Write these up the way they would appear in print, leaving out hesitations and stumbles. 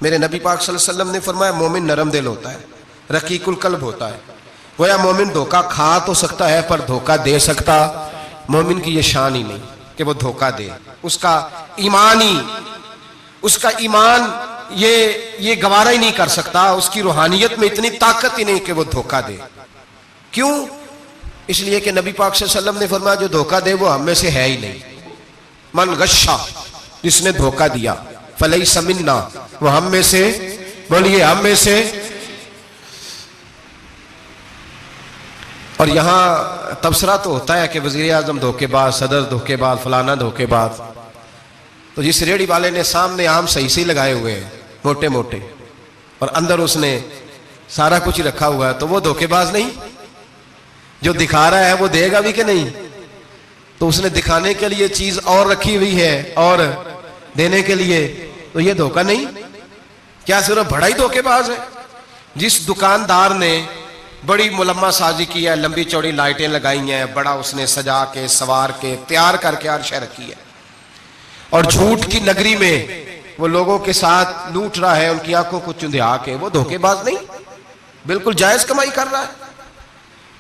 मेरे नबी पाक सल्लल्लाहु अलैहि वसल्लम ने फरमाया मोमिन नरम दिल होता है, रकीकुल कल्ब होता है। गोया मोमिन धोखा खा तो सकता है पर धोखा दे सकता मोमिन की ये शान ही नहीं कि वो धोखा दे। उसका ईमान ये गवारा ही नहीं कर सकता, उसकी रूहानियत में इतनी ताकत ही नहीं कि वो धोखा दे। क्यों? इसलिए कि नबी पाक सल्लल्लाहु अलैहि वसल्लम ने फरमाया जो धोखा दे वो हम में से है ही नहीं। मन गश्शा, जिसने धोखा दिया, फलैसा मिन्ना, वो हम में से, बोलिए हम में से। और यहां तबसरा तो होता है कि वजीर आजम धोखेबाज, सदर धोखेबाज, फलाना धोखेबाज। तो जिस रेहड़ी वाले ने सामने आम सही से लगाए हुए हैं मोटे मोटे और अंदर उसने सारा कुछ ही रखा हुआ है, तो वो धोखेबाज नहीं? जो दिखा रहा है वो देगा भी कि नहीं? तो उसने दिखाने के लिए चीज और रखी हुई है और देने के लिए, तो ये धोखा नहीं? क्या सिर्फ बड़ा ही धोखेबाज है? जिस दुकानदार ने बड़ी मुलम्मा साजी की है, लंबी चौड़ी लाइटें लगाई हैं, बड़ा उसने सजा के सवार के तैयार करके आरशा रखी है, और झूठ की नगरी में वो लोगों के साथ लूट रहा है, उनकी आंखों को चुंधिया के, वो धोखेबाज नहीं? बिल्कुल जायज कमाई कर रहा है।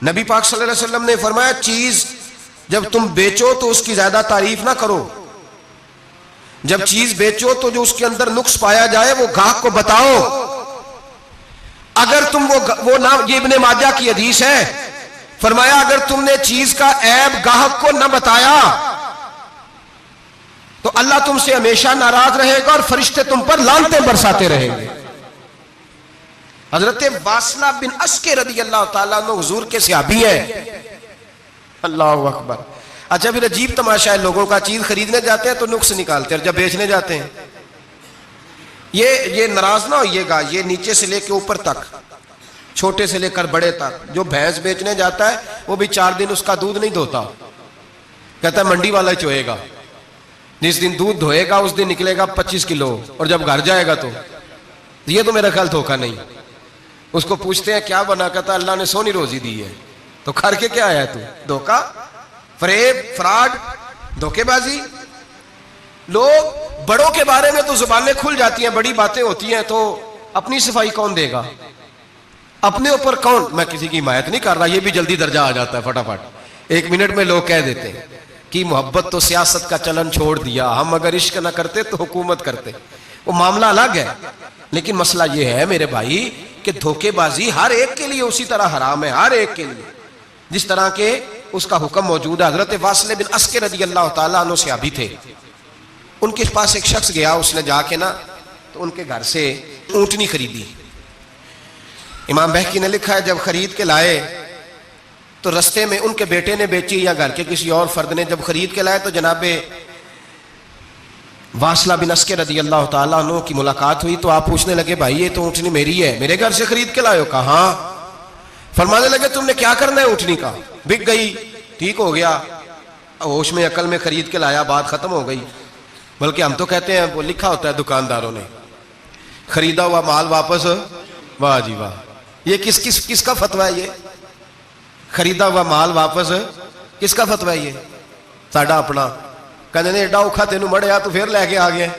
नबी पाक सल्लल्लाहु अलैहि वसल्लम ने फरमाया चीज जब तुम बेचो तो उसकी ज्यादा तारीफ ना करो। जब चीज बेचो तो जो उसके अंदर नुक्स पाया जाए वो गाहक को बताओ। अगर तुम वो ना, ये इब्ने माजा की हदीस है, फरमाया अगर तुमने चीज का ऐब गाहक को न बताया तो अल्लाह तुमसे हमेशा नाराज रहेगा और फरिश्ते तुम पर लानतें बरसाते रहेंगे। हजरत वासला बिन अस्के रदी अल्लाह ताला अन्हु हुजूर के सहाबी है। अल्लाहु अकबर। अच्छा, फिर अजीब तमाशा है, लोगों का चीज खरीदने जाते हैं तो नुक्स निकालते हैं, और जब बेचने जाते हैं ये नाराज ना होइएगा, ये नीचे से लेकर ऊपर तक, छोटे से लेकर बड़े तक, जो भैंस बेचने जाता है वो भी 4 दिन उसका दूध नहीं धोता, कहता है मंडी वाला ही चोएगा। जिस दिन दूध धोएगा उस दिन निकलेगा 25 किलो, और जब घर जाएगा तो ये तो मेरा ख्याल धोखा नहीं। उसको पूछते हैं क्या बना, कहता अल्लाह ने सोनी रोजी दी है। तो करके क्या आया तू? धोखा, फरेब, फ्रॉड, धोखेबाजी। लोग बड़ों के बारे में तो जुबानें खुल जाती हैं, बड़ी बातें होती हैं, तो अपनी सफाई कौन देगा? अपने ऊपर कौन? मैं किसी की हिमायत नहीं कर रहा, ये भी जल्दी दर्जा आ जाता है फटाफट। 1 मिनट में लोग कह देते हैं कि मोहब्बत तो सियासत का चलन छोड़ दिया, हम अगर इश्क ना करते तो हुकूमत करते। वो मामला अलग है, लेकिन मसला ये है मेरे भाई कि धोखेबाजी हर एक के लिए उसी तरह हराम है, हर एक के लिए जिस तरह के उसका हुक्म मौजूद है। हजरत वासिल बिन अस्के रदी अल्लाह ताला अन्हु सहाबी थे, उनके पास एक शख्स गया, उसने जाके ना तो उनके घर से ऊंटनी खरीदी। इमाम बहकी ने लिखा है जब खरीद के लाए तो रस्ते में उनके बेटे ने बेची या घर के किसी और फर्द ने जब खरीद के लाए तो जनाबे वासला बिन अस्के रदी अल्लाह ताला अन्हु की मुलाकात हुई। तो आप पूछने लगे भाई ये तो ऊंटनी मेरी है, मेरे घर से खरीद के लाए हो? कहा। फरमाने लगे तुमने क्या करना है ऊंटनी का? बिक गई, ठीक हो गया, होश में अकल में खरीद के लाया, बात खत्म हो गई। बल्कि हम तो कहते हैं, वो लिखा होता है दुकानदारों ने, खरीदा हुआ माल वापस। वाह जी वाह, ये किसका फतवा है? ये खरीदा हुआ माल वापस किसका फतवा है? ये साडा अपना। कहते ने एडा औखा तेनू मड़िया तू फिर लैके आ गया,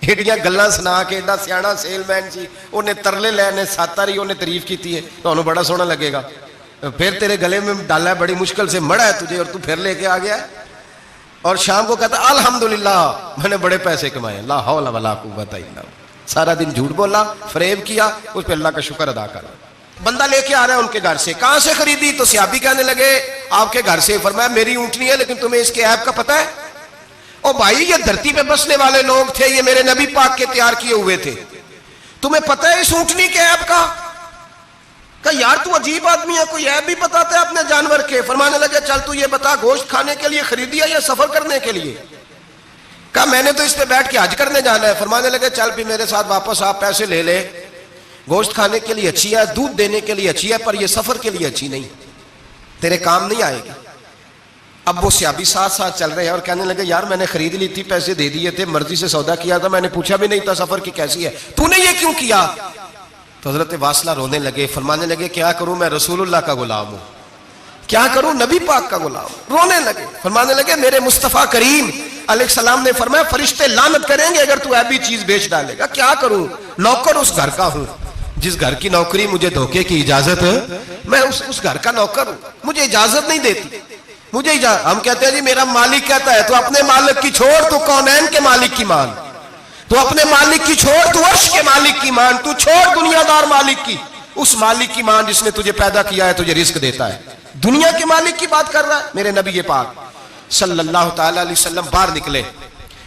एडियां गल्लां सुना के, एडा सियाना सेलमैन सी, उन्हें तरले लैने, 7 वारी उन्हें तारीफ की है, तो बड़ा सोहना लगेगा। फिर तेरे गले में डाला है, बड़ी मुश्किल से मड़ा है तुझे, और तू फिर लेके आ गया। और शाम को कहता अल्हम्दुलिल्लाह मैंने बड़े पैसे कमाए, ला हौला वला कुव्वता इल्ला बिल्लाह। सारा दिन झूठ बोला, फरेब किया, उस पर अल्लाह का शुक्र अदा करा। बंदा लेके आ रहा है उनके घर से, कहां से खरीदी? तो सहाबी कहने लगे आपके घर से। फरमाया मेरी ऊंटनी है, लेकिन तुम्हें इसके ऐप का पता है? ओ भाई ये धरती पे बसने वाले लोग थे, ये मेरे नबी पाक के तैयार किए हुए थे, तुम्हें पता है इस ऊंटनी के ऐप का? कहा यार तू अजीब आदमी है, कोई ऐप भी बताता है अपने जानवर के। फरमाने लगे चल तू ये बता, गोश्त खाने के लिए खरीदी है या सफर करने के लिए? कहा मैंने तो इस पे बैठ के हज करने जाना है। फरमाने लगे चल भी मेरे साथ वापस आप पैसे ले ले, गोश्त खाने के लिए अच्छी है, दूध देने के लिए अच्छी है, पर यह सफर के लिए अच्छी नहीं, तेरे काम नहीं आएगी। अब वो सहाबी साथ साथ चल रहे हैं और कहने लगे यार मैंने खरीद ली थी, पैसे दे दिए थे, मर्जी से सौदा किया था, मैंने पूछा भी नहीं था सफर की कैसी है, तूने ये क्यों किया? तो हजरत वासला रोने लगे, फरमाने लगे क्या करूं, मैं रसूलुल्लाह का गुलाम हूं, क्या करूं, नबी पाक का गुलाम। रोने लगे, फरमाने लगे मेरे मुस्तफा करीम अलैहिस्सलाम ने फरमाया फरिश्ते लानत करेंगे अगर तू ऐबी चीज बेच डालेगा। क्या करूं, नौकर उस घर का हूं, जिस घर की नौकरी मुझे धोखे की इजाजत है, मैं उस घर का नौकर हूं, मुझे इजाजत नहीं देती, मुझे हम कहते हैं जी मेरा मालिक कहता है, तो अपने मालिक की छोड़, तू कौनैन के मालिक की मान, तू अपने मालिक की छोड़, तू अर्श के मालिक की मान, तू छोड़ दुनियादार मालिक की, उस मालिक की मान जिसने तुझे पैदा किया है, तुझे रिस्क देता है। दुनिया के मालिक की बात कर रहा है। मेरे नबी पाक सल्लल्लाहु ताला अलैहि वसल्लम बाहर निकले,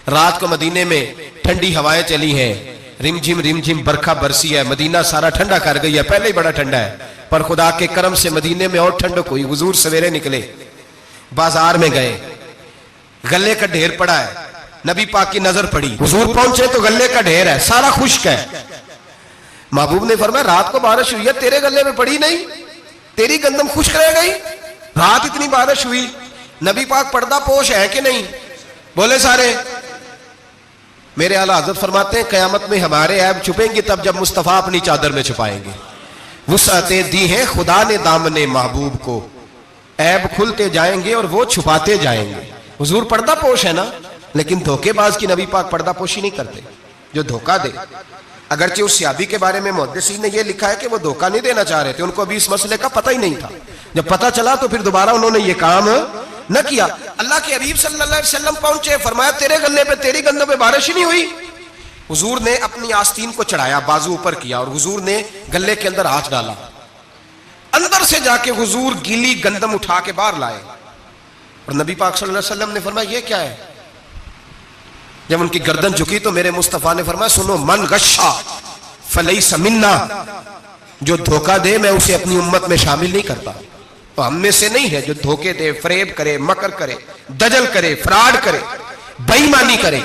रात को मदीने में ठंडी हवाएं चली हैं, रिमझिम बरखा बरसी है, मदीना सारा ठंडा कर गई है, पहले ही बड़ा ठंडा है, पर खुदा के करम से मदीने में और ठंडक हुई। हुजूर सवेरे निकले, बाजार में गए, गल्ले का ढेर पड़ा है, नबी पाक की नजर पड़ी, हुजूर पहुंचे तो गल्ले का ढेर है, सारा खुश्क है। महबूब ने फरमाया रात को बारिश हुई है, तेरे गले में पड़ी नहीं, तेरी गंदम खुश्क रह गई, रात इतनी बारिश हुई। नबी पाक पर्दा पोश है कि नहीं? बोले सारे। मेरे आला हज़रत फरमाते हैं कयामत में हमारे ऐब छुपेंगे तब जब मुस्तफा अपनी चादर में छुपाएंगे। वुसअतें दी हैं खुदा ने दामने महबूब को, ऐब खुलते जाएंगे और वो छुपाते जाएंगे। हुजूर पर्दा पोश है ना, लेकिन धोखेबाज की नबी पाक पर्दा पोशी नहीं करते, जो धोखा दे। अगरचे उस सहाबी के बारे में मुहद्दिसीन ने यह लिखा है कि वो धोखा नहीं देना चाह रहे थे, उनको अभी इस मसले का पता ही नहीं था, जब पता चला तो फिर दोबारा उन्होंने ये काम न किया। अल्लाह के हबीब सल्लल्लाहु अलैहि वसल्लम पहुंचे, फरमाया तेरे गले पे, तेरी गंदों पे बारिश ही नहीं हुई। हुजूर ने अपनी आस्तीन को चढ़ाया, बाजू ऊपर किया और हुजूर ने गले के अंदर हाथ डाला, अंदर से जाके हुजूर गीली गंदम उठा के बाहर लाए और नबी पाक सल्लल्लाहु अलैहि वसल्लम ने फरमाया ये क्या है? जब उनकी गर्दन झुकी तो मेरे मुस्तफा ने फरमाया सुनो, मन गश्शा फलैसा मिन्ना, जो धोखा दे मैं उसे अपनी उम्मत में शामिल नहीं करता। तो हम में से नहीं है जो धोखे दे, फरेब करे, मकर करे, दजल करे, फ्रॉड करे, बेईमानी करे,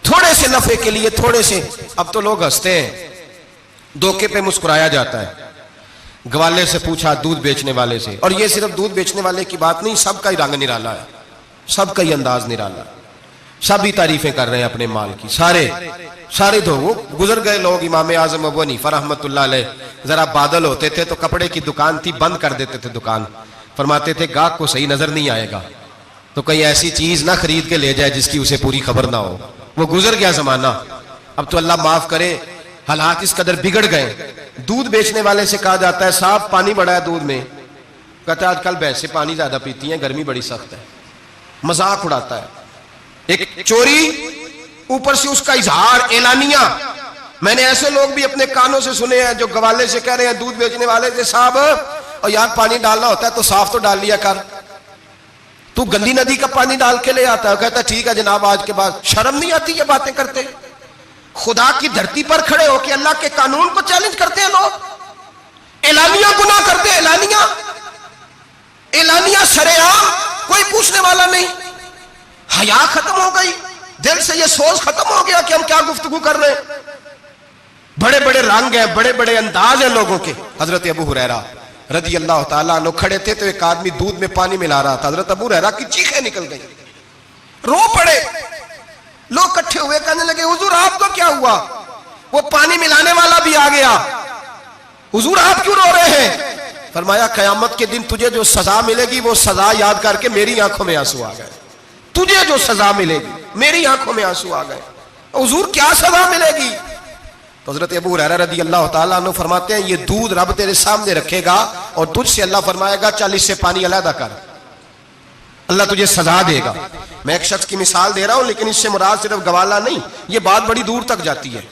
थोड़े से नफे के लिए, थोड़े से। अब तो लोग हंसते हैं, धोखे पे मुस्कुराया जाता है। ग्वाले से पूछा, दूध बेचने वाले से, और ये सिर्फ दूध बेचने वाले की बात नहीं, सबका ही रंग निराला है, सबका ही अंदाज निराला, सभी तारीफें कर रहे हैं अपने माल की, सारे धो। वो गुजर गए लोग, इमाम आजम अबू हनीफा रहमतुल्लाह अलैह, जरा बादल होते थे तो कपड़े की दुकान थी, बंद कर देते थे दुकान, फरमाते थे गाहक को सही नजर नहीं आएगा तो कहीं ऐसी चीज ना खरीद के ले जाए जिसकी उसे पूरी खबर ना हो। वो गुजर गया जमाना। अब तो अल्लाह माफ करे, हालात इस कदर बिगड़ गए। दूध बेचने वाले से कहा जाता है साहब पानी बड़ा है दूध में, कहता है आजकल भैंसे पानी ज्यादा पीती हैं, गर्मी बड़ी सख्त है, मजाक उड़ाता है। एक चोरी, ऊपर से उसका इजहार, एलानिया। मैंने ऐसे लोग भी अपने कानों से सुने हैं जो गवाले से कह रहे हैं, दूध बेचने वाले से, साहब और यार पानी डालना होता है तो साफ तो डाल लिया कर, तू गंदी नदी का पानी डाल के ले आता है। कहता ठीक है जनाब, आज के बाद शर्म नहीं आती ये बातें करते? खुदा की धरती पर खड़े होकर अल्लाह के कानून को चैलेंज करते हैं लोग, एलानिया गुनाह करते हैं, एलानिया सरेआम, कोई पूछने वाला नहीं। हया खत्म हो गई, दिल से ये सोच खत्म हो गया कि हम क्या गुफ्तगू कर रहे हैं। बड़े बड़े रंग हैं, बड़े बड़े अंदाज हैं लोगों के। हजरत अबू हुरैरा रज़ी अल्लाह ताला अन्हु खड़े थे तो एक आदमी दूध में पानी मिला रहा था, हजरत अबू हुरैरा की चीखें निकल गई, रो पड़े। लोग इकट्ठे हुए, कहने लगे हुजूर आपको क्या हुआ? वो पानी मिलाने वाला भी आ गया, हुजूर आप क्यों रो रहे हैं? फरमाया कयामत के दिन तुझे जो सजा मिलेगी वो सजा याद करके मेरी आंखों में आंसू आ गए। तुझे जो सजा मिलेगी मेरी आंखों में आंसू आ गए। हुजूर क्या सजा मिलेगी? तो हजरत अबू हुरैरा रज़ी अल्लाह ताला अन्हु फरमाते हैं ये दूध रब तेरे सामने रखेगा और तुझसे अल्लाह फरमाएगा चल इससे पानी अलग कर, अल्लाह तुझे सजा देगा। मैं एक शख्स की मिसाल दे रहा हूं, लेकिन इससे मुराद सिर्फ गवाला नहीं, ये बात बड़ी दूर तक जाती है,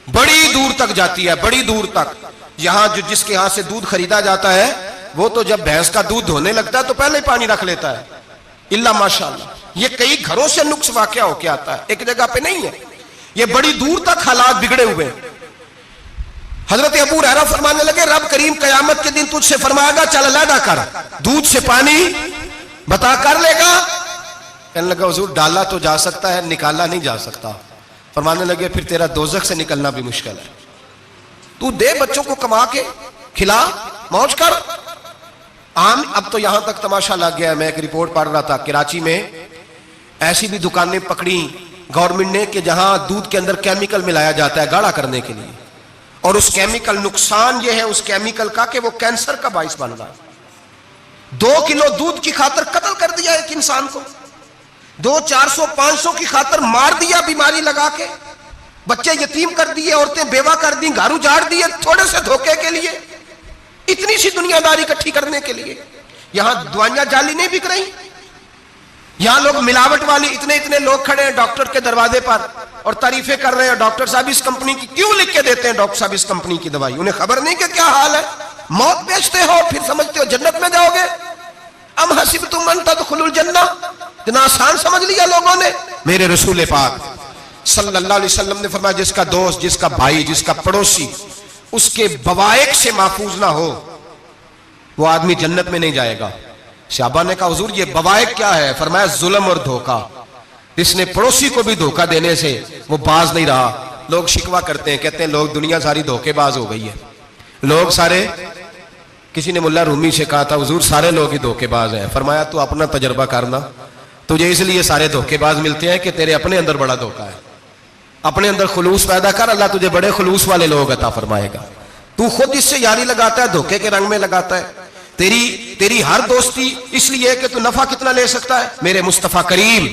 बड़ी दूर तक जाती है, बड़ी दूर तक। यहां जो जिसके यहां से दूध खरीदा जाता है वो तो जब भैंस का दूध धोने लगता है तो पहले ही पानी रख लेता है, इल्ला माशाअल्लाह। ये कई घरों से नुक्स वाकया होके आता है, एक जगह पे नहीं है, ये बड़ी दूर तक हालात बिगड़े हुए। हजरत अबू हुरैरा फरमाने लगे रब करीम कयामत के दिन तुझसे फरमाएगा चल अलहदा कर, दूध से पानी बता कर लेगा? कहने लगा हुजूर डाला तो जा सकता है, निकाला नहीं जा सकता। फरमाने लगे फिर तेरा दोजख से निकलना भी मुश्किल है, तू दे बच्चों को कमा के खिला, मौज कर। आम अब तो यहां तक तमाशा लग गया है। मैं एक रिपोर्ट पढ़ रहा था, कराची में ऐसी भी दुकानें पकड़ी गवर्नमेंट ने कि जहां दूध के अंदर केमिकल मिलाया जाता है गाढ़ा करने के लिए, और उस केमिकल, नुकसान यह है उस केमिकल का कि वो कैंसर का बाइस बन रहा है। 2 किलो दूध की खातर कत्ल कर दिया एक इंसान को। 200, 400, 500 की खातर मार दिया, बीमारी लगा के बच्चे यतीम कर दिए, औरतें बेवा कर दी, घर उजाड़ दिए, थोड़े से धोखे के लिए, इतनी सी दुनियादारी इकट्ठी करने के लिए। यहां दवाइयां जाली नहीं बिक रही, यहां लोग मिलावट वाली, इतने इतने लोग खड़े हैं डॉक्टर के दरवाजे पर और तारीफें कर रहे हैं, डॉक्टर साहब इस कंपनी की क्यों लिख के देते हैं, डॉक्टर साहब इस कंपनी की दवाई, उन्हें खबर नहीं कि क्या हाल है। मौत बेचते हो फिर समझते हो जन्नत में जाओगे। अम हसिबतुम अन तदखुलुल जन्नह, इतना आसान समझ लिया लोगों ने। मेरे रसूल पाक सल्लल्लाहु अलैहि वसल्लम ने फरमाया, जिसका दोस्त, जिसका भाई, जिसका पड़ोसी उसके बवाइक से महफूज ना हो, वो आदमी जन्नत में नहीं जाएगा। सहाबा ने कहा हुजूर ये बवाइक क्या है? फरमाया जुल्म और धोखा। इसने पड़ोसी को भी धोखा देने से वो बाज नहीं रहा। लोग शिकवा करते हैं, कहते हैं लोग दुनिया सारी धोखेबाज हो गई है, लोग सारे, किसी ने मुल्ला रूमी से कहा था हुजूर सारे लोग ही धोखेबाज हैं। फरमाया तू अपना तजर्बा करना, तुझे इसलिए सारे धोखेबाज मिलते हैं कि तेरे अपने अंदर बड़ा धोखा है। अपने अंदर खुलूस पैदा कर, अल्लाह तुझे बड़े खुलूस वाले लोग अता फरमाएगा। तू खुद इससे यारी लगाता है, धोखे के रंग में लगाता है। तेरी हर दोस्ती इसलिए है कि तू नफा कितना ले सकता है। मेरे मुस्तफा करीम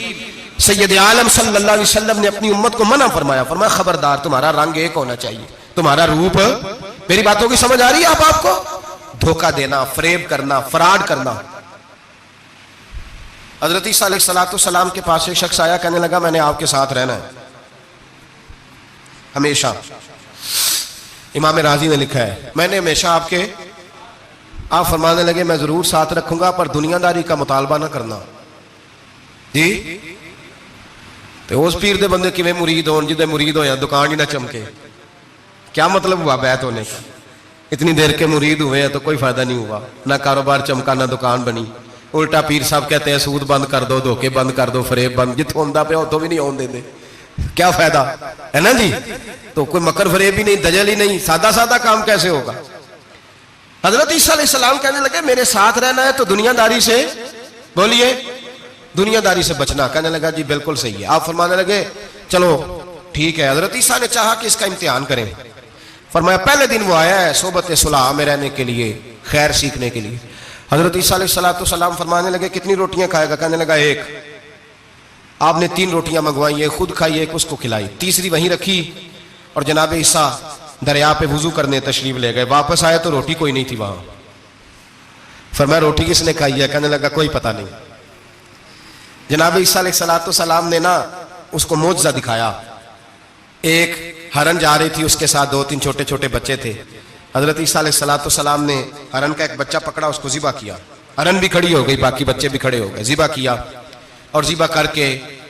सैयद आलम सल्लल्लाहु अलैहि वसल्लम ने अपनी उम्मत को मना फरमाया, फरमाया खबरदार तुम्हारा रंग एक होना चाहिए, तुम्हारा रूप। मेरी बातों की समझ आ रही है आप आपको? धोखा देना, फरेब करना, फराड करना। हजरत ईसा अलैहिस्सलाम के पास एक शख्स आया, कहने लगा मैंने आपके साथ रहना है हमेशा। इमाम राजी ने लिखा है मैंने हमेशा आपके, आप फरमाने लगे मैं जरूर साथ रखूंगा पर दुनियादारी का मुतालबा ना करना जी। तो उस पीर दे बंदे किवें मुरीद होन जिदे मुरीद होया दुकान ही ना चमके, क्या मतलब हुआ बैत होने का? इतनी देर के मुरीद हुए हैं तो कोई फायदा नहीं हुआ, ना कारोबार चमका ना दुकान बनी। उल्टा पीर साहब कहते हैं सूद बंद कर दो, धोखे बंद कर दो, फरेब बंद, जितों होंदा पे उतों भी नहीं होने देते, क्या फायदा है ना जी। तो कोई मकर फरेब ही नहीं, दजल ही नहीं, सादा सादा काम कैसे होगा? हजरत ईसा अलैहिस्सलाम कहने लगे मेरे साथ रहना है तो दुनियादारी से, बोलिए दुनियादारी से बचना। कहने लगा जी बिल्कुल सही है। आप फरमाने लगे चलो ठीक है। हजरत ईसा ने चाहा कि इसका इम्तिहान करें। फरमाया पहले दिन वो आया है सोबत सुलह में रहने के लिए, खैर सीखने के लिए। हजरत ईसा अलैहिस्सलाम फरमाने लगे कितनी रोटियां खाएगा? कहने लगा एक। आपने 3 रोटियां मंगवाई, एक खुद खाई, एक उसको खिलाई, तीसरी वहीं रखी और जनाब ईसा दरिया पे वुजू करने तशरीफ ले गए। वापस आए तो रोटी कोई नहीं थी वहां। फरमाया रोटी किसने खाई है? कहने लगा कोई पता नहीं। जनाब ईसा अलैहिस्सलाम ने ना उसको मोजज़ा दिखाया। एक हरन जा रही थी, उसके साथ 2-3 छोटे छोटे बच्चे थे। हजरत ईसा अलैहिस्सलाम ने हरन का एक बच्चा पकड़ा, उसको ज़िबा किया। हरन भी खड़ी हो गई, बाकी बच्चे भी खड़े हो गए। ज़िबा किया और ज़िबा करके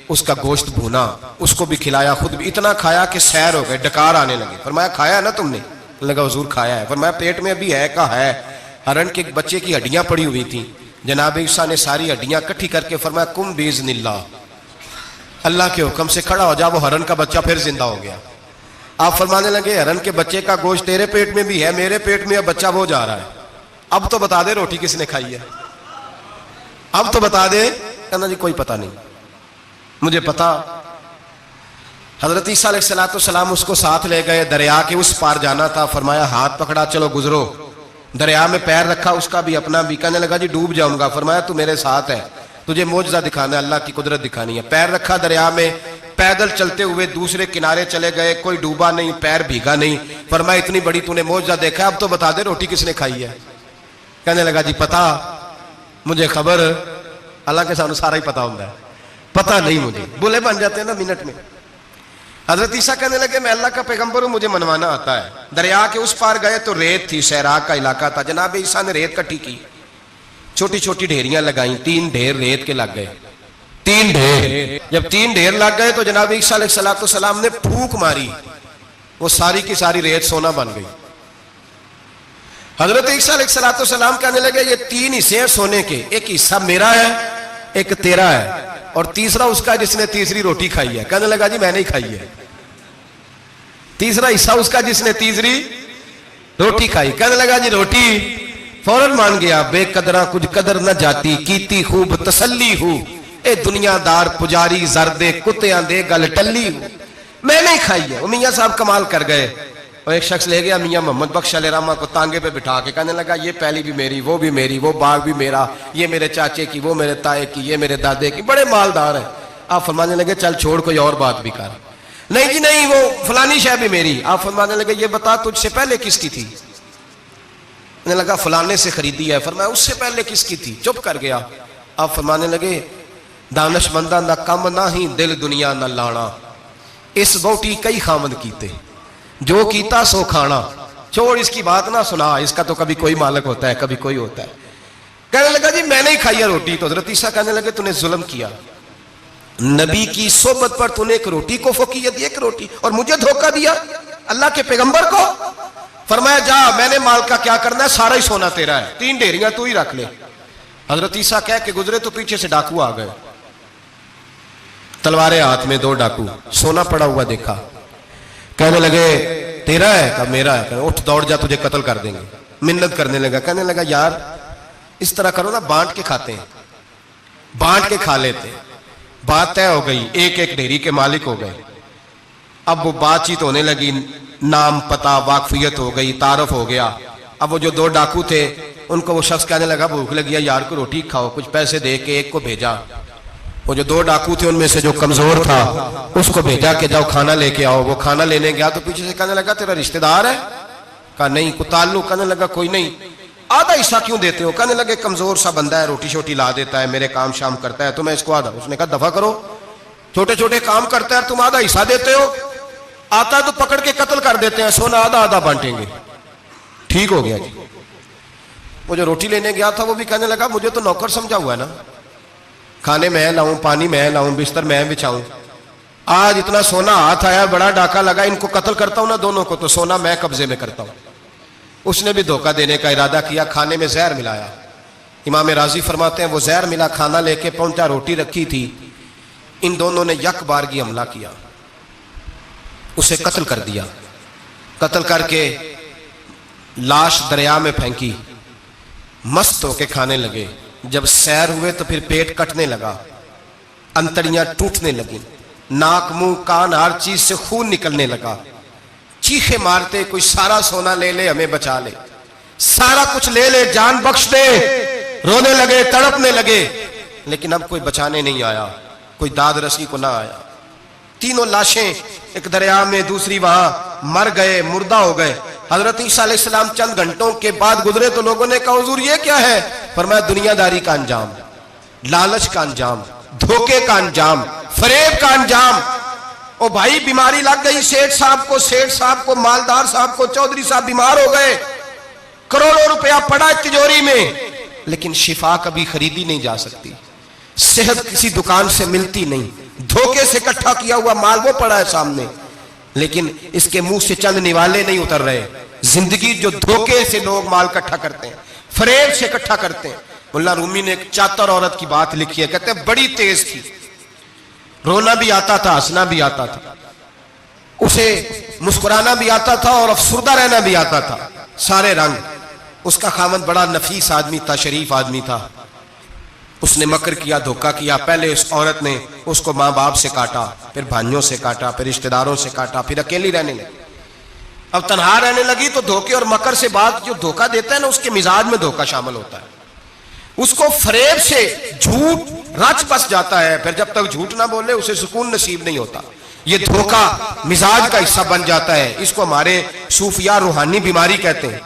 उसका गोश्त भूना, उसको भी खिलाया, खुद भी इतना खाया कि सैर हो गए, डकार आने लगे। फरमाया खाया ना तुमने? लगा हुजूर खाया है। फरमाया पेट में अभी है का है? हरन के बच्चे की हड्डियां पड़ी हुई थी। जनाब ईसा ने सारी हड्डियां इकट्ठी करके फरमाया कुम बिइज़्निल्लाह, अल्लाह के हुक्म से खड़ा हो जा। वो हरन का बच्चा फिर जिंदा हो गया। आप फरमाने लगे हरन के बच्चे का गोश्त तेरे पेट में भी है, मेरे पेट में अब बच्चा वो जा रहा है, अब तो बता दे रोटी किसने खाई है, अब तो बता दे। कहना जी कोई पता नहीं, मुझे पता। हजरत ईसा अलैहिस्सलाम उसको साथ ले गए, दरिया के उस पार जाना था। फरमाया हाथ पकड़ा चलो गुजरो। दरिया में पैर रखा, उसका भी अपना भी। कहने लगा जी डूब जाऊंगा। फरमाया तू मेरे साथ है, तुझे मोजज़ा दिखाना है, अल्लाह की कुदरत दिखानी है। पैर रखा दरिया में, पैदल चलते हुए दूसरे किनारे चले गए, कोई डूबा नहीं, पैर भीगा नहीं। फरमाया इतनी बड़ी तूने मोजज़ा देखा, अब तो बता दे रोटी किसने खाई है? कहने लगा जी पता, मुझे खबर, हालांकि सानू सारा ही पता होता है, पता नहीं मुझे, बुले बन जाते हैं ना मिनट में। हजरत ईसा कहने लगे मैं अल्लाह का पैगंबर हूं, मुझे मनवाना आता है। दरिया के उस पार गए तो रेत थी, सहरा का इलाका था। जनाब ईसा ने रेत इकट्ठी की, छोटी छोटी ढेरियां लगाई, 3 ढेर रेत के लग गए। 3 ढेर, जब 3 ढेर लग गए तो जनाब ईसा अलैहिस्सलाम ने फूंक मारी, वो सारी की सारी रेत सोना बन गई। हजरत ईसा अलैहिस्सलाम कहने लगे ये 3 हिस्से हैं सोने के, एक हिस्सा मेरा है, एक तेरा है और तीसरा उसका जिसने तीसरी रोटी खाई है। कहने लगा जी मैंने ही खाई है। तीसरा हिस्सा उसका जिसने तीसरी रोटी खाई। कहने लगा जी रोटी। फौरन मान गया, बेकदरा कुछ कदर न जाती, कीती खूब तसल्ली हूं, ए दुनियादार पुजारी जरदे कुत्तियां दे गल टल्ली हूं, मैंने ही खाई है। मियां साहब कमाल कर गए। और एक शख्स ले गया मियां मोहम्मद बख्श अलैहिर्रहमा को तांगे पे बिठा के, कहने लगा ये पहली भी मेरी, वो बाग भी मेरा, ये मेरे चाचे की, वो मेरे ताए की, ये मेरे दादे की, बड़े मालदार है। आप फरमाने लगे चल छोड़ कोई और बात भी कर। नहीं जी नहीं, वो फलानी शय भी मेरी। आप फरमाने लगे ये बता तुझसे पहले किसकी थी? मैंने लगा फलाने से खरीदी है। फरमाया उससे पहले किसकी थी? चुप कर गया। आप फरमाने लगे दानशमंदा ना कम ना ही दिल दुनिया न लाना, इस बोटी कई खामद कीते, जो कीता सो खाना। छोड़ इसकी बात ना सुना, इसका तो कभी कोई मालिक होता है कभी कोई होता है। कहने लगा जी मैंने ही खाई है रोटी। तो हज़रत ईसा कहने लगे तूने जुल्म किया, नबी की सोबत पर तूने एक रोटी को फकीयत, एक रोटी, और मुझे धोखा दिया अल्लाह के पैगंबर को। फरमाया जा मैंने माल का क्या करना है, सारा ही सोना तेरा है, 3 ढेरियां तू ही रख ले। हजरत ईसा कह के गुजरे तो पीछे से डाकू आ गए, तलवारें हाथ में, 2 डाकू, सोना पड़ा हुआ देखा। कहने लगे तेरा है? कहा मेरा है। उठ दौड़ जा तुझे कत्ल कर देंगे। मिन्नत करने लगा। कहने लगा यार इस तरह करो ना, बांट के खाते हैं, बांट के खा लेते हैं। बात तय हो गई, एक एक ढेरी के मालिक हो गए। अब वो बातचीत होने लगी, नाम पता वाकफियत हो गई, तारफ हो गया। अब वो जो 2 डाकू थे उनको वो शख्स कहने लगा भूख लगी है यार को रोटी खाओ, कुछ पैसे दे के एक को भेजा। वो जो 2 डाकू थे उनमें से जो कमजोर था उसको भेजा कि जाओ खाना लेके आओ। वो खाना लेने गया तो पीछे से कहने लगा तेरा रिश्तेदार है? कहा नहीं। को ताल्लुक? कहने लगा कोई नहीं। आधा हिस्सा क्यों देते हो? कहने लगे कमजोर सा बंदा है, रोटी शोटी ला देता है, मेरे काम शाम करता है, तो मैं इसको आधा। उसने कहा दफा करो, छोटे छोटे काम करता है तुम आधा हिस्सा देते हो, आता है तो पकड़ के कत्ल कर देते हैं, सोना आधा आधा बांटेंगे। ठीक हो गया जी। वो जो रोटी लेने गया था वो भी कहने लगा मुझे तो नौकर समझा हुआ है ना, खाने मैं लाऊं, पानी मैं लाऊं, बिस्तर मैं बिछाऊं, आज इतना सोना हाथ आया, बड़ा डाका लगा, इनको कत्ल करता हूं ना दोनों को, तो सोना मैं कब्जे में करता हूं। उसने भी धोखा देने का इरादा किया, खाने में जहर मिलाया। इमाम राजी फरमाते हैं वो जहर मिला, खाना लेके पहुंचा, रोटी रखी थी, इन दोनों ने यक बारगी हमला किया, उसे कत्ल कर दिया। कत्ल करके लाश दरिया में फेंकी, मस्त होके खाने लगे। जब सैर हुए तो फिर पेट कटने लगा, अंतड़ियां टूटने लगी, नाक मुंह कान हर चीज से खून निकलने लगा। चीखे मारते कोई सारा सोना ले ले हमें बचा ले, सारा कुछ ले ले जान बख्श दे, रोने लगे तड़पने लगे, लेकिन अब कोई बचाने नहीं आया, कोई दाद रसी को ना आया। तीनों लाशें एक दरिया में, दूसरी वहां, मर गए, मुर्दा हो गए। हजरत ईसा अलैहिस्सलाम चंद घंटों के बाद गुजरे तो लोगों ने कहा हुजूर ये क्या है? फरमाया दुनियादारी का अंजाम, लालच का अंजाम, धोखे का अंजाम, फरेब का अंजाम। ओ भाई बीमारी लग गई सेठ साहब को, मालदार साहब को, चौधरी साहब बीमार हो गए, करोड़ों रुपया पड़ा तिजोरी में, लेकिन शिफा कभी खरीदी नहीं जा सकती, सेहत किसी दुकान से मिलती नहीं, धोखे से इकट्ठा किया हुआ माल वो पड़ा है सामने, लेकिन इसके मुंह से चंद निवाले नहीं उतर रहे। जिंदगी जो धोखे से लोग माल इकट्ठा करते हैं, फरेब से इकट्ठा करते हैं। मुल्ला रूमी ने एक चातर औरत की बात लिखी है, कहते हैं बड़ी तेज थी, रोना भी आता था, हंसना भी आता था, उसे मुस्कुराना भी आता था और अफसुर्दा रहना भी आता था, सारे रंग। उसका खामद बड़ा नफीस आदमी था, शरीफ आदमी था। उसने मकर किया, धोखा किया। पहले उस औरत ने उसको माँ बाप से काटा, फिर भाइयों से काटा, फिर रिश्तेदारों से काटा, फिर अकेली रहने लगी। अब तनहा रहने लगी तो धोखे और मकर से बात, जो धोखा देता है ना उसके मिजाज में धोखा शामिल होता है, उसको फरेब से झूठ रच बस जाता है, फिर जब तक झूठ ना बोले उसे सुकून नसीब नहीं होता। ये धोखा मिजाज का हिस्सा बन जाता है। इसको हमारे सूफिया रूहानी बीमारी कहते हैं।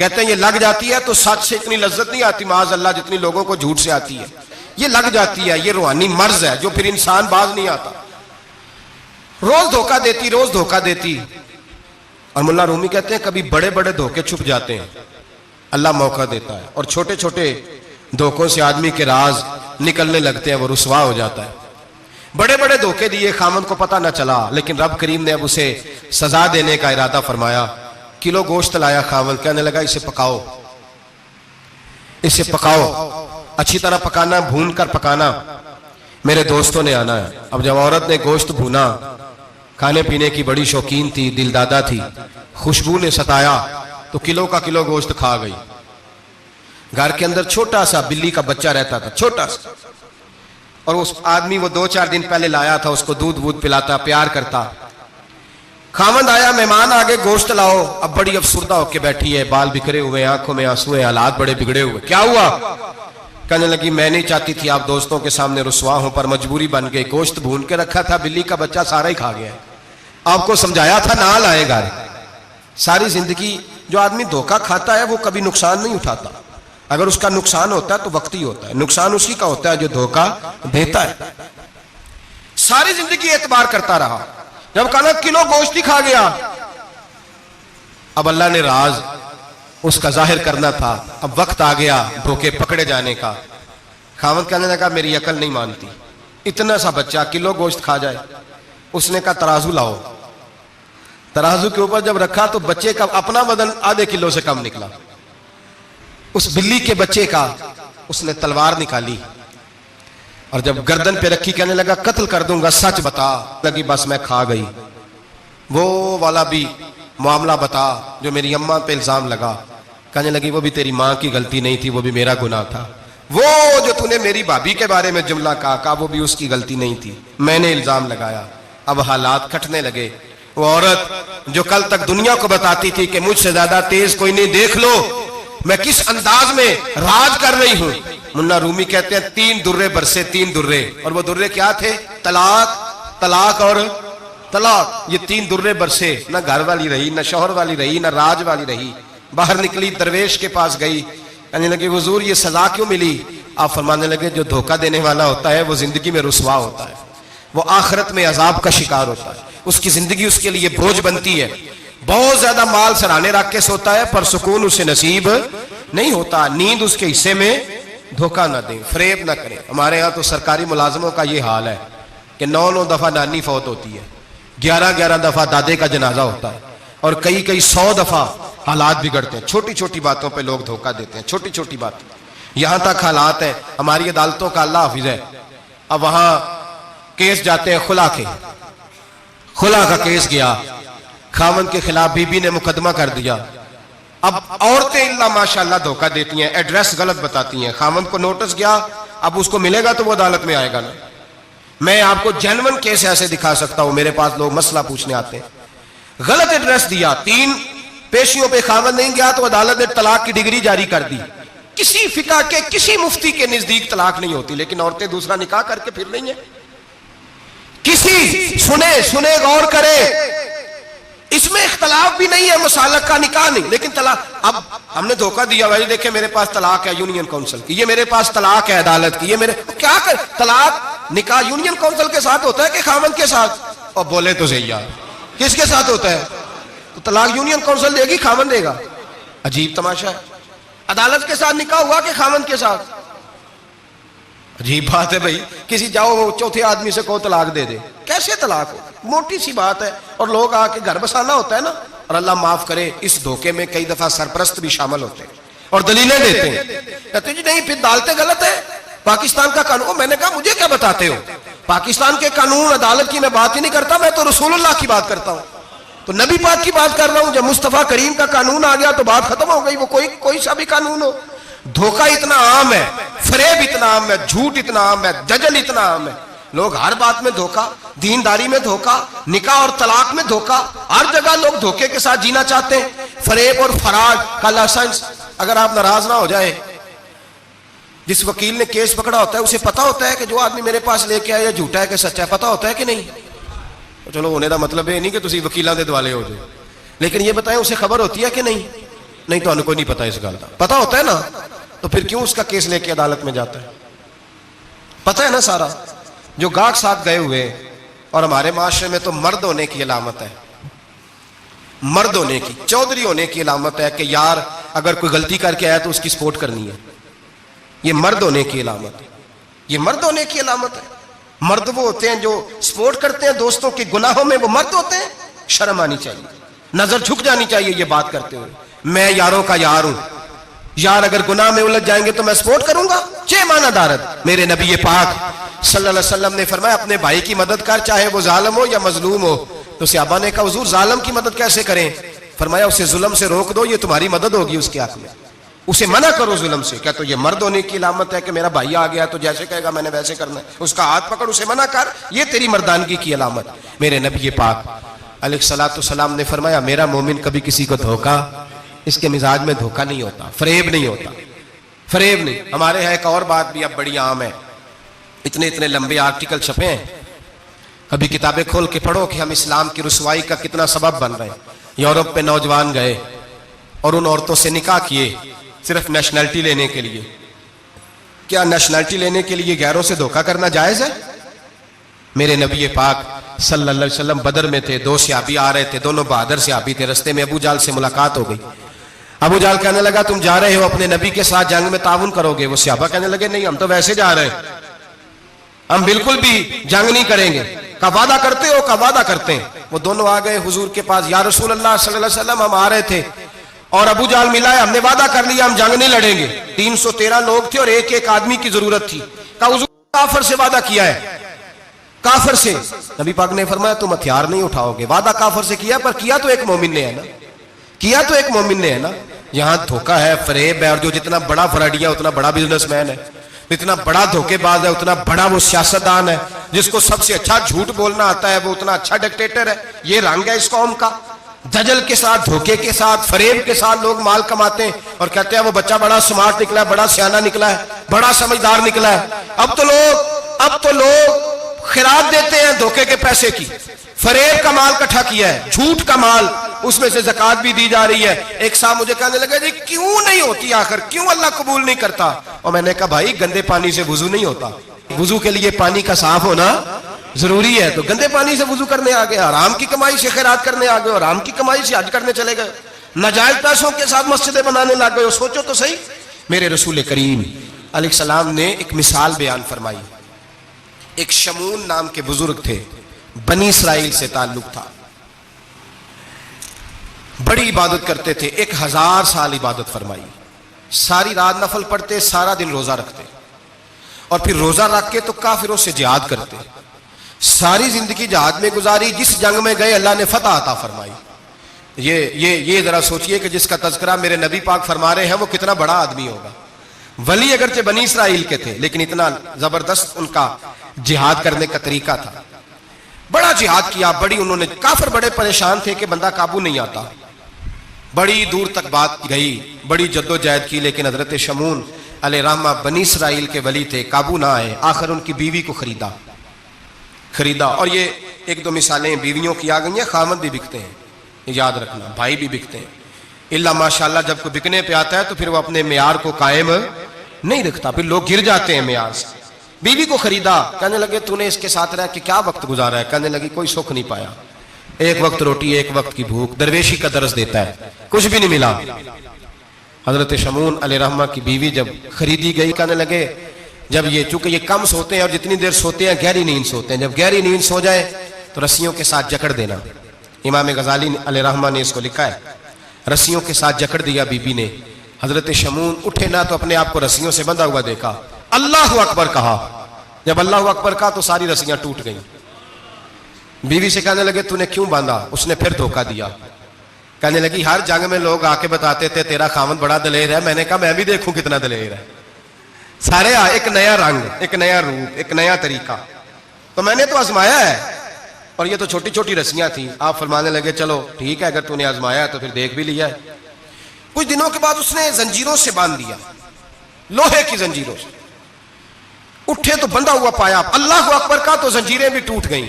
कहते हैं ये लग जाती है तो सच से इतनी लज्जत नहीं आती माज़ अल्लाह जितनी लोगों को झूठ से आती है। ये लग जाती है, ये रूहानी मर्ज है जो फिर इंसान बाज नहीं आता। रोज धोखा देती, रोज धोखा देती। और मुल्ला रूमी कहते हैं कभी बड़े बड़े धोखे छुप जाते हैं, अल्लाह मौका देता है, और छोटे छोटे धोखों से आदमी के राज निकलने लगते हैं, वो रुसवा हो जाता है। बड़े बड़े धोखे दिए, खामन को पता न चला, लेकिन रब करीम ने अब उसे सजा देने का इरादा फरमाया। किलो गोश्त लाया खामन, कहने लगा इसे पकाओ, इसे पकाओ, अच्छी तरह पकाना, भून कर पकाना, मेरे दोस्तों ने आना है। अब जब औरत ने गोश्त भूना, खाने पीने की बड़ी शौकीन थी, दिलदादा थी, खुशबू ने सताया तो किलो का किलो गोश्त खा गई। घर के अंदर छोटा सा बिल्ली का बच्चा रहता था, छोटा सा, और उस आदमी वो 2-4 दिन पहले लाया था, उसको दूध वूध पिलाता, प्यार करता। खामंद आया, मेहमान आगे, गोश्त लाओ। अब बड़ी अफसुर्दा होके बैठी है, बाल बिखरे हुए, आंखों में आंसू है, हालात बड़े बिगड़े हुए। क्या हुआ? कहने लगी मैं नहीं चाहती थी आप दोस्तों के सामने रुसवा हूं, पर मजबूरी बन गई। गोश्त भून के रखा था, बिल्ली का बच्चा सारा ही खा गया। आपको समझाया था ना लाएगा। सारी जिंदगी जो आदमी धोखा खाता है वो कभी नुकसान नहीं उठाता। अगर उसका नुकसान होता है तो वक्ती होता है, नुकसान उसी का होता है जो धोखा देता है। सारी जिंदगी एतबार करता रहा, जब कहा किलो गोश्त ही खा गया, अब अल्लाह ने राज उसका जाहिर करना था। अब वक्त आ गया धोखे पकड़े जाने का। खावंद कहने लगा मेरी अकल नहीं मानती, इतना सा बच्चा किलो गोश्त खा जाए। उसने कहा तराजू लाओ। तराजू के ऊपर जब रखा तो बच्चे का अपना वजन आधे किलो से कम निकला। उस बिल्ली के बच्चे का उसने तलवार निकाली और जब गर्दन पे रखी कहने लगा कत्ल कर दूंगा, सच बता। लगी बस मैं खा गई। वो वाला भी मामला बता जो मेरी अम्मा पे इल्जाम लगा। कहने लगी वो भी तेरी माँ की गलती नहीं थी, वो भी मेरा गुनाह था। वो जो तूने मेरी भाभी के बारे में जुमला कहा वो भी उसकी गलती नहीं थी, मैंने इल्जाम लगाया। अब हालात कटने लगे। वो औरत जो कल तक दुनिया को बताती थी कि मुझसे ज्यादा तेज कोई नहीं, देख लो मैं किस अंदाज में राज कर रही हूं। मुन्ना रूमी कहते हैं 3 दुर्रे बरसे, 3 दुर्रे, और वो दुर्रे क्या थे? तलाक, तलाक और तलाक। ये 3 दुर्रे बरसे। न घर वाली रही, न शौहर वाली रही, न राज वाली रही। बाहर निकली, दरवेश के पास गई, कहने लगे हुजूर ये सजा क्यों मिली? आप फरमाने लगे जो धोखा देने वाला होता है वो जिंदगी में रुसवा होता है, वो आखिरत में अजाब का शिकार होता है, उसकी जिंदगी उसके लिए बोझ बनती है। बहुत ज्यादा माल सराहने रख के सोता है पर सुकून उसे नसीब नहीं होता। नींद उसके हिस्से में धोखा ना दे, फरेब ना करे। हमारे यहाँ तो सरकारी मुलाजमों का ये हाल है कि 9-9 दफा नानी फौत होती है, 11-11 दफा दादे का जनाजा होता है, और कई 100 दफा हालात बिगड़ते हैं। छोटी छोटी बातों पे लोग धोखा देते हैं, छोटी छोटी बात। यहां तक हालात है हमारी अदालतों का, अल्लाह हाफिज है, अब वहां केस जाते हैं खुला के, खुला का केस गया, खामन के खिलाफ बीबी ने मुकदमा कर दिया। अब औरतें इल्ला माशाल्लाह धोखा देती हैं, एड्रेस गलत बताती हैं। खामन को नोटिस गया, अब उसको मिलेगा तो वो अदालत में आएगा ना। मैं आपको जेन्युइन केस ऐसे दिखा सकता हूं, मेरे पास लोग मसला पूछने आते हैं। गलत एड्रेस दिया, 3 पेशियों पे खामन नहीं गया तो अदालत ने तलाक की डिग्री जारी कर दी। किसी फिका के किसी मुफ्ती के नजदीक तलाक नहीं होती, लेकिन औरतें दूसरा निकाह करके फिर रही हैं। किसी सुने गौर करे, इसमें इख्तलाफ भी नहीं है, मुसालक का निकाह नहीं, लेकिन तलाक। अब हमने धोखा दिया, भाई देखे मेरे पास तलाक है यूनियन काउंसिल की, ये मेरे पास तलाक है अदालत की, ये मेरे क्या कर। तलाक निकाह यूनियन काउंसिल के साथ होता है कि खामन के साथ? और बोले तो सही यार, किसके साथ होता है? तो तलाक यूनियन काउंसिल देगी, खामन देगा? अजीब तमाशा है। अदालत के साथ निकाह हुआ कि खामन के साथ? अजीब बात है भाई। किसी जाओ चौथे आदमी से कहो तलाक दे दे, कैसे तलाक हो? मोटी सी बात है। और लोग आके घर बसाना होता है ना। और अल्लाह माफ करे, इस धोखे में कई दफा सरपरस्त भी शामिल होते हैं और दलीलें देते हैं, कहते जी नहीं फिर दालते गलत है, पाकिस्तान का कानून। मैंने कहा मुझे क्या बताते हो? पाकिस्तान के कानून अदालत की मैं बात ही नहीं करता, मैं तो रसूलुल्लाह की बात करता हूं, तो नबी पाक की बात कर रहा हूं। जब मुस्तफा करीम का कानून आ गया तो बात खत्म हो गई, वो कोई सा भी कानून हो। धोखा इतना आम है, फरेब इतना आम है, झूठ इतना आम है, दजल इतना आम है। लोग हर बात में धोखा, दीनदारी में धोखा, निकाह और तलाक में धोखा, हर जगह लोग धोखे के साथ जीना चाहते हैं। फरेब और फराड का लाइसेंस। अगर आप नाराज ना हो जाए, जिस वकील ने केस पकड़ा होता है उसे पता होता है कि जो आदमी मेरे पास लेके आया झूठा है कि सच्चा है, पता होता है कि नहीं? तो चलो होने का मतलब ये नहीं कि तुम वकीलों के दिवाले हो जाए, लेकिन ये बताएं उसे खबर होती है कि नहीं? नहीं तो कोई नहीं पता इस गल का। पता होता है ना, तो फिर क्यों उसका केस लेके अदालत में जाता है? पता है ना सारा। जो गाहक साथ गए हुए, और हमारे माशरे में तो मर्द होने की अलामत है, मर्द होने की, चौधरी होने की अलामत है कि यार अगर कोई गलती करके आया तो उसकी सपोर्ट करनी है। ये मर्द होने की अलामत है, ये मर्द होने की अलामत है। मर्द वो होते हैं जो सपोर्ट करते हैं दोस्तों के गुनाहों में, वो मर्द होते हैं। शर्म आनी चाहिए, नजर झुक जानी चाहिए ये बात करते हुए। मैं यारों का यार हूं, यार अगर गुनाह में उलझ जाएंगे तो मैं सपोर्ट करूंगा। चे मानादारत। मेरे नबी पाक सल्लल्लाहु अलैहि वसल्लम ने फरमाया अपने भाई की मदद कर, चाहे वो जालिम हो या मजलूम हो। तो सहाबा ने कहा हुजूर जालिम की मदद कैसे करें? फरमाया उसे जुल्म से रोक दो, ये तुम्हारी मदद होगी उसके हक में। उसे मना करो जुल्म से। क्या तो ये मर्द होने की अलामत है कि मेरा भाई आ गया तो जैसे कहेगा मैंने वैसे करना है? उसका हाथ पकड़, उसे मना कर, ये तेरी मर्दानगी की अलामत। मेरे नबी पाक अलैहिस्सलाम ने फरमाया मेरा मोमिन कभी किसी को धोखा, इसके मिजाज में धोखा नहीं होता, फरेब नहीं होता। फरेब नहीं। हमारे यहाँ एक और बात भी अब बड़ी आम है, इतने इतने लंबे आर्टिकल छपे हैं, कभी किताबें खोल के पढ़ो कि हम इस्लाम की रुसवाई का कितना सबब बन रहे हैं। यूरोप पे नौजवान गए और उन औरतों से निकाह किए सिर्फ नेशनैलिटी लेने के लिए। क्या नेशनैलिटी लेने के लिए गैरों से धोखा करना जायज है? मेरे नबी पाक सल्लल्लाहु अलैहि वसल्लम बदर में थे, दो सहाबी आ रहे थे, दोनों बहादुर सहाबी थे। रस्ते में अबू जाल से मुलाकात हो गई। अबू जाल कहने लगा तुम जा रहे हो अपने नबी के साथ जंग में ताउन करोगे? वो सहाबा कहने लगे नहीं, हम तो वैसे जा रहे हैं, हम बिल्कुल भी जंग नहीं करेंगे। का वादा करते हो? का वादा करते हैं। वो दोनों आ गए हुजूर के पास, या रसूल अल्लाह सल्लल्लाहु अलैहि वसल्लम हम आ रहे थे और अबू जाल मिला है, हमने वादा कर लिया हम जंग नहीं लड़ेंगे। 313 लोग थे और एक एक आदमी की जरूरत थी। का हुजूर काफिर से वादा किया है, काफिर से। नबी पाक ने फरमाया तुम हथियार नहीं उठाओगे। वादा काफिर से किया, पर किया तो एक मोमिन ने है ना, किया तो एक मोमिन ने है ना। यहां धोखा है, फरेब है, और जो जितना बड़ा फराडिया उतना बड़ा बिजनेसमैन है, जितना बड़ा धोखेबाज है उतना बड़ा वो सियासतदान है, जिसको सबसे अच्छा झूठ बोलना आता है वो उतना अच्छा डिक्टेटर है। ये रंग है इस कौम का। दजल के साथ, धोखे के साथ, फरेब के साथ लोग माल कमाते हैं और कहते हैं वो बच्चा बड़ा स्मार्ट निकला है, बड़ा सियाना निकला है, बड़ा समझदार निकला है। अब तो लोग खिरात देते हैं धोखे के पैसे की। फरेब का माल इकट्ठा किया है, झूठ का माल, उसमें से ज़कात भी दी जा रही है। एक साहब मुझे कहने लगे जी क्यों नहीं होती आखिर, क्यों अल्लाह कबूल नहीं करता? और मैंने कहा भाई गंदे पानी से वुजू नहीं होता, वुजू के लिए पानी का साफ होना जरूरी है। तो गंदे पानी से वुजू करने आ गए, आराम की कमाई से खैरात करने आ गए, आराम की कमाई से हज करने चले गए, नाजायज पैसों के साथ मस्जिदें बनाने लग गए। सोचो तो सही। मेरे रसूल करीम अलैहिस्सलाम ने एक मिसाल बयान फरमाई। एक शमून नाम के बुजुर्ग थे, बनी इसराइल से ताल्लुक था, बड़ी इबादत करते थे, 1000 साल इबादत फरमाई, सारी रात नफल पढ़ते, सारा दिन रोजा रखते और फिर रोजा रख के तो काफिरों से जिहाद करते। सारी जिंदगी जिहाद में गुजारी, जिस जंग में गए अल्लाह ने फतह अता फरमाई। ये जरा सोचिए कि जिसका तज़किरा मेरे नबी पाक फरमा रहे हैं वो कितना बड़ा आदमी होगा। वली अगरचे बनी इसराइल के थे लेकिन इतना जबरदस्त उनका जिहाद करने का तरीका था। बड़ा जिहाद किया, बड़ी उन्होंने, काफिर बड़े परेशान थे कि बंदा काबू नहीं आता, बड़ी दूर तक बात गई, बड़ी जद्दोजहद की, लेकिन हजरत शमून अलैहिर्रहमा बनी इसराइल के वली थे, काबू ना आए। आखिर उनकी बीवी को खरीदा। और ये एक दो मिसालें बीवियों की आ गई हैं, खामद भी बिकते हैं, याद रखना, भाई भी बिकते हैं। इल्ला माशाल्लाह जब कोई बिकने पे आता है तो फिर वो अपने मेयार को कायम नहीं रखता, फिर लोग गिर जाते हैं मेयार से। बीवी को खरीदा, कहने लगे तूने इसके साथ रह के क्या वक्त गुजारा है? कहने लगी कोई सुख नहीं पाया, एक वक्त रोटी एक वक्त की भूख, दरवेशी का दर्ज देता है, कुछ भी नहीं मिला। हजरत शमून अलैहिर्रहमा की बीवी जब खरीदी गई, कहने लगे जब ये, चूंकि ये कम सोते हैं और जितनी देर सोते हैं गहरी नींद सोते हैं, जब गहरी नींद सो जाए तो रस्सियों के साथ जकड़ देना। इमाम गजाली अलैहिर्रहमा ने इसको लिखा है, रस्सियों के साथ जकड़ दिया बीबी ने। हजरत शमून उठे ना तो अपने आप को रस्सियों से बंधा हुआ देखा, अल्लाह अकबर कहा, जब अल्लाह अकबर कहा तो सारी रस्सियां टूट गईं। बीवी से कहने लगे तूने क्यों बांधा? उसने फिर धोखा दिया, कहने लगी हर जंग में लोग आके बताते थे तेरा खामद बड़ा दलेर है। मैंने कहा मैं भी देखूं कितना दलेर है। सारे एक नया रंग, एक नया रूप, एक नया तरीका, तो मैंने तो आजमाया है। और ये तो छोटी छोटी रस्सियां थी। आप फरमाने लगे चलो ठीक है, अगर तूने आजमाया है तो फिर देख भी लिया है। कुछ दिनों के बाद उसने जंजीरों से बांध दिया, लोहे की जंजीरों से। उठे तो बंधा हुआ पाया, अल्लाह अकबर का तो जंजीरें भी टूट गईं।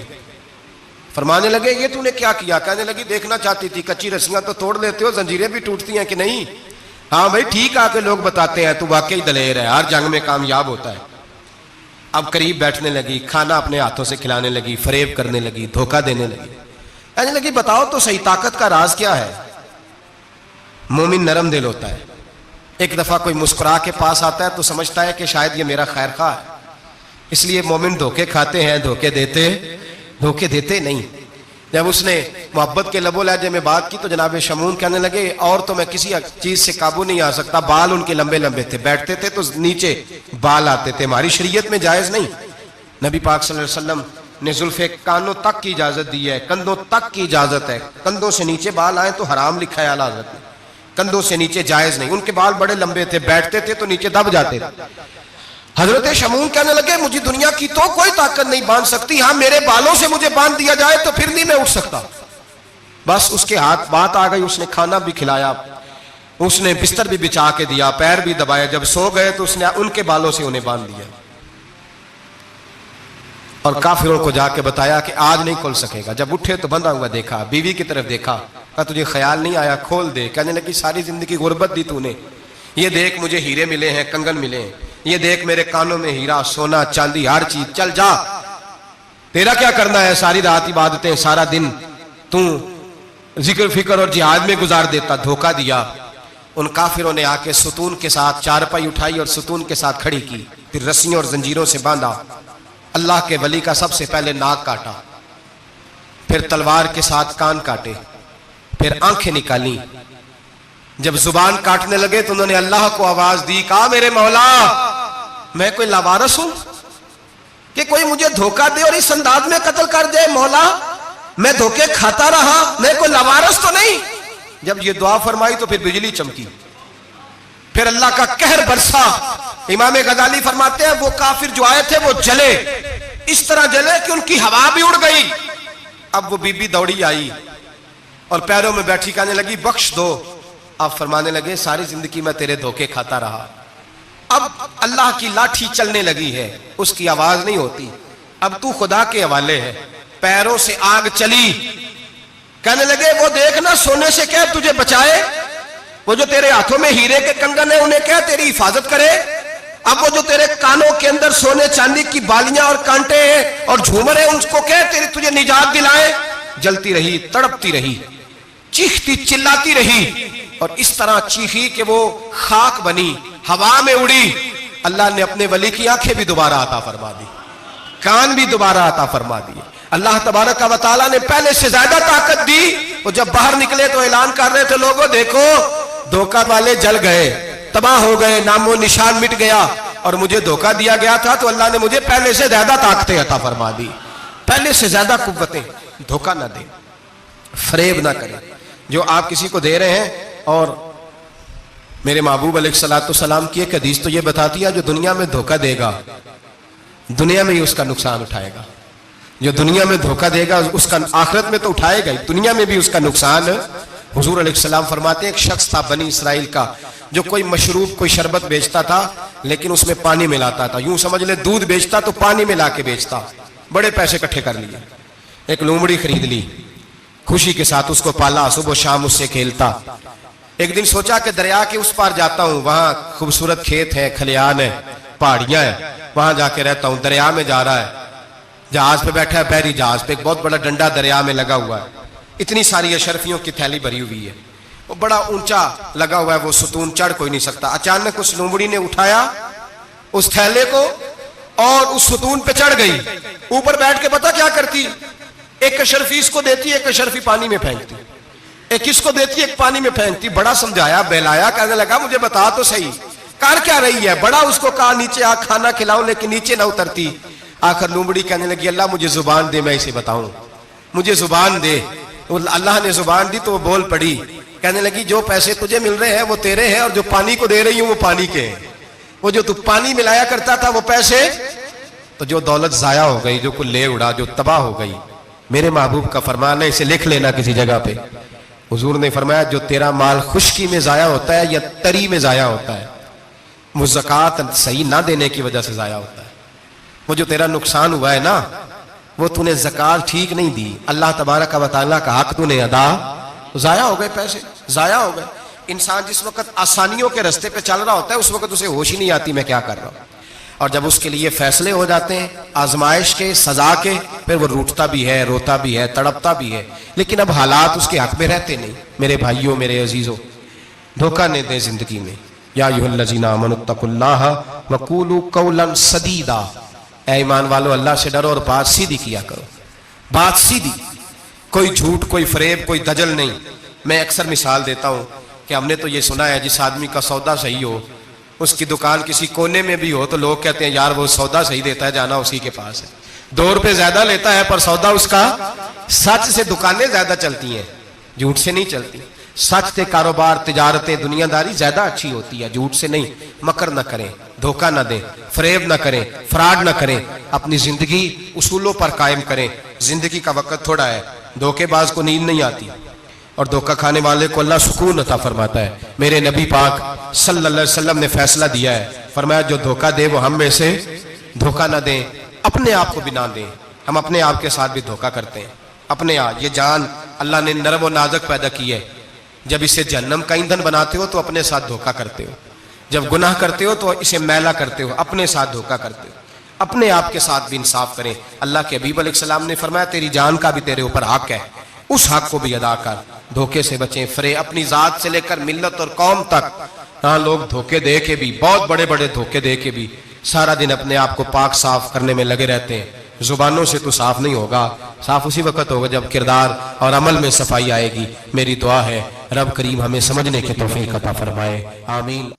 फरमाने लगे ये तूने क्या किया? कहने लगी देखना चाहती थी, कच्ची रस्सियां तो तोड़ लेते हो, जंजीरें भी टूटती हैं कि नहीं? हाँ भाई ठीक आके लोग बताते हैं तू वाकई दलेर है, हर जंग में कामयाब होता है। अब करीब बैठने लगी, खाना अपने हाथों से खिलाने लगी, फरेब करने लगी, धोखा देने लगी। कहने लगी बताओ तो सही ताकत का राज क्या है? मोमिन नरम दिल होता है। एक दफा कोई मुस्कुरा के पास आता है तो समझता है कि शायद ये मेरा खैर खा है, इसलिए मोमिन धोखे खाते हैं, धोखे देते नहीं। जब उसने मोहब्बत के लबो लहजे में बात की तो जनाब शमून कहने लगे और तो मैं किसी चीज से काबू नहीं आ सकता। बाल उनके लंबे लंबे थे, बैठते थे तो नीचे बाल आते थे, हमारी शरीयत में जायज नहीं। नबी पाक सल्लल्लाहु अलैहि वसल्लम ने जुल्फे कानों तक की इजाजत दी है, कंधों तक की इजाजत है। कंधों से नीचे बाल आए तो हराम लिखा है आला हज़रत ने, कंधों से नीचे जायज नहीं। उनके बाल बड़े लंबे थे, बैठते थे तो नीचे दब जाते थे। हजरत शमून कहने लगे मुझे दुनिया की तो कोई ताकत नहीं बांध सकती, हाँ मेरे बालों से मुझे बांध दिया जाए तो फिर नहीं मैं उठ सकता। बस उसके हाथ बात आ गई, उसने खाना भी खिलाया, उसने बिस्तर भी बिछा के दिया, पैर भी दबाया। जब सो गए तो उसने उनके बालों से उन्हें बांध दिया और काफिरों को जाके बताया कि आज नहीं खुल सकेगा। जब उठे तो बंधा हुआ देखा, बीवी की तरफ देखा, कहा तुझे ख्याल नहीं आया खोल दे। कहने लगी सारी जिंदगी गुर्बत दी तूने, ये देख मुझे हीरे मिले हैं, कंगन मिले हैं, ये देख मेरे कानों में हीरा सोना चांदी हर चीज, चल जा, तेरा क्या करना है, सारी रात इबादतें, सारा दिन तू जिक्र फिक्र और जिहाद में गुजार देता। धोखा दिया। उन काफिरों ने आके सुतून के साथ चारपाई उठाई और सुतून के साथ खड़ी की, फिर रस्सियों और जंजीरों से बांधा। अल्लाह के वली का सबसे पहले नाक काटा, फिर तलवार के साथ कान काटे, फिर आंखें निकाली। जब जुबान काटने लगे तो उन्होंने अल्लाह को आवाज दी, कहा मेरे मौला मैं कोई लावारस हूं कि कोई मुझे धोखा दे और इस अंदाज में कत्ल कर दे। मौला मैं धोखे खाता रहा, मैं कोई लावारस तो नहीं। जब ये दुआ फरमाई तो फिर बिजली चमकी, फिर अल्लाह का कहर बरसा। इमाम गजाली फरमाते हैं वो काफिर जो आए थे वो जले, इस तरह जले कि उनकी हवा भी उड़ गई। अब वो बीबी दौड़ी आई और पैरों में बैठी कहने लगी बख्श दो। आप फरमाने लगे सारी जिंदगी मैं तेरे धोखे खाता रहा, अब अल्लाह की लाठी चलने लगी है, उसकी आवाज नहीं होती, अब तू खुदा के हवाले है। पैरों से आग चली। कहने लगे वो देखना सोने से क्या तुझे बचाए, वो जो तेरे हाथों में हीरे के कंगन है उन्हें क्या तेरी हिफाजत करे, अब वो जो तेरे कानों के अंदर सोने चांदी की बालियां और कांटे हैं और झूमर है उनको क्या तेरी तुझे निजात दिलाए। जलती रही, तड़पती रही, चीखती चिल्लाती रही और इस तरह चीखी कि वो खाक बनी, हवा में उड़ी। अल्लाह ने अपने वली की आंखें भी दोबारा अता फरमा दी, कान भी दोबारा अता फरमा दिए। अल्लाह तबारक व तआला ने पहले से ज्यादा ताकत दी। वो जब बाहर निकले तो ऐलान कर रहे थे लोगों देखो धोखा वाले जल गए, तबाह हो गए, नामो निशान मिट गया और मुझे धोखा दिया गया था तो अल्लाह ने मुझे पहले से ज्यादा ताकतें अता फरमा दी, पहले से ज्यादा कुव्वतें। धोखा ना दें, फरेब ना करें। जो आप किसी को दे रहे हैं, और मेरे महबूब अलैहिस्सलाम की एक हदीस तो ये बताती है जो दुनिया में धोखा देगा दुनिया में ही उसका नुकसान उठाएगा, जो दुनिया में धोखा देगा उसका आखिरत में तो उठाएगा ही, दुनिया में भी उसका नुकसान। हुजूर अलैहिस्सलाम फरमाते हैं एक शख्स था बनी इसराइल का जो कोई मशरूब कोई शरबत बेचता था लेकिन उसमें पानी मिलाता था। यूं समझ ले दूध बेचता तो पानी मिला के बेचता। बड़े पैसे इकट्ठे कर लिए, एक लोमड़ी खरीद ली, खुशी के साथ उसको पाला, सुबह शाम उससे खेलता। एक दिन सोचा कि दरिया के उस पार जाता हूं, वहां खूबसूरत खेत है, खलियान है, पहाड़ियां है, वहां जाके रहता हूं। दरिया में जा रहा है, जहाज पे बैठा है, बहरी जहाज पे, एक बहुत बड़ा डंडा दरिया में लगा हुआ है, इतनी सारी अशरफियों की थैली भरी हुई है, वो बड़ा ऊंचा लगा हुआ है, वो सुतून चढ़ कोई नहीं सकता। अचानक उस लोमड़ी ने उठाया उस थैले को और उस सुतून पे चढ़ गई। ऊपर बैठ के पता क्या करती, एक अशरफी इसको देती, एक अशरफी पानी में फेंकती, एक इसको देती, एक पानी में फेंकती। बड़ा समझाया बहलाया, कहने लगा मुझे बता तो सही कर क्या रही है। बड़ा उसको कहा नीचे आ खाना खिलाऊं, लेकिन नीचे ना उतरती। आखिर लोमड़ी कहने लगी अल्लाह मुझे जुबान दे, मैं इसे बताऊं, मुझे जुबान दे। अल्लाह ने जुबान दी तो वो बोल पड़ी। कहने लगी जो पैसे तुझे मिल रहे हैं वो तेरे हैं और जो पानी को दे रही हूं वो पानी के हैं। वो जो तू पानी मिलाया करता था वो पैसे, तो जो दौलत जाया हो गई, जो कुल ले उड़ा, जो तबाह हो गई। मेरे महबूब का फरमान है, इसे लिख लेना किसी जगह पे। हुजूर ने फरमाया जो तेरा माल खुश्की में जाया होता है या तरी में जाया होता है, वो ज़कात सही ना देने की वजह से जाया होता है। वो जो तेरा नुकसान हुआ है ना, वो तूने ज़कात ठीक नहीं दी, अल्लाह तबारक व तआला का हक तूने अदा, जाया हो गए, पैसे जाया हो गए। इंसान जिस वक्त आसानियों के रास्ते पे चल रहा होता है उस वक्त उसे होश ही नहीं आती मैं क्या कर रहा हूं। और जब उसके लिए फैसले हो जाते हैं आजमाइश के, सजा के, फिर वो रूठता भी है, रोता भी है, तड़पता भी है, लेकिन अब हालात उसके हक में रहते नहीं। मेरे भाइयों, मेरे अजीजों, धोखा नहीं दें जिंदगी में। या अय्युहल्लज़ीना आमनुत्तकुल्लाह वक़ूलू क़ौलन सदीदा, ऐ ईमान वालों अल्लाह से डरो और बात सीधी किया करो, बात सीधी, कोई झूठ, कोई फरेब, कोई दजल नहीं। मैं अक्सर मिसाल देता हूं कि हमने तो ये सुना है जिस आदमी का सौदा सही हो, उसकी दुकान किसी कोने में भी हो तो लोग कहते हैं यार वो सौदा सही देता है, जाना उसी के पास है। 2 रुपए ज्यादा लेता है पर सौदा उसका सच से। दुकानें ज्यादा चलती हैं, झूठ से नहीं चलती। सच से कारोबार, तिजारतें, दुनियादारी ज्यादा अच्छी होती है, झूठ से नहीं। मकर न करें, धोखा न दें, फरेब न करें, फ्रॉड न करें। अपनी जिंदगी उसूलों पर कायम करें। जिंदगी का वक्त थोड़ा है, धोखेबाज को नींद नहीं आती और धोखा खाने वाले को अल्लाह सुकून अता फरमाता है। मेरे नबी पाक सल्लल्लाहु अलैहि वसल्लम ने फैसला दिया है, फरमाया जो धोखा दे वो हम में से धोखा ना दें, अपने आप को भी ना दें। हम अपने आप के साथ भी धोखा करते हैं। अपने आप, ये जान अल्लाह ने नरम और नाजुक पैदा की है। जब इसे जहन्नम का ईंधन बनाते हो तो अपने साथ धोखा करते हो, जब गुनाह करते हो तो इसे मैला करते हो, अपने साथ धोखा करते हो। अपने आप के साथ भी इंसाफ करें। अल्लाह के हबीब अलैहिस्सलाम ने फरमाया तेरी जान का भी तेरे ऊपर हक है, उस हक को भी अदा कर। धोखे से बचें, फरे अपनी जात से लेकर मिल्लत और कौम तक। हाँ, लोग धोखे दे के भी, बहुत बड़े बड़े धोखे दे के भी सारा दिन अपने आप को पाक साफ करने में लगे रहते हैं। जुबानों से तो साफ नहीं होगा, साफ उसी वक्त होगा जब किरदार और अमल में सफाई आएगी। मेरी दुआ है रब करीम हमें समझने के तौफीक अता फरमाए, आमीन।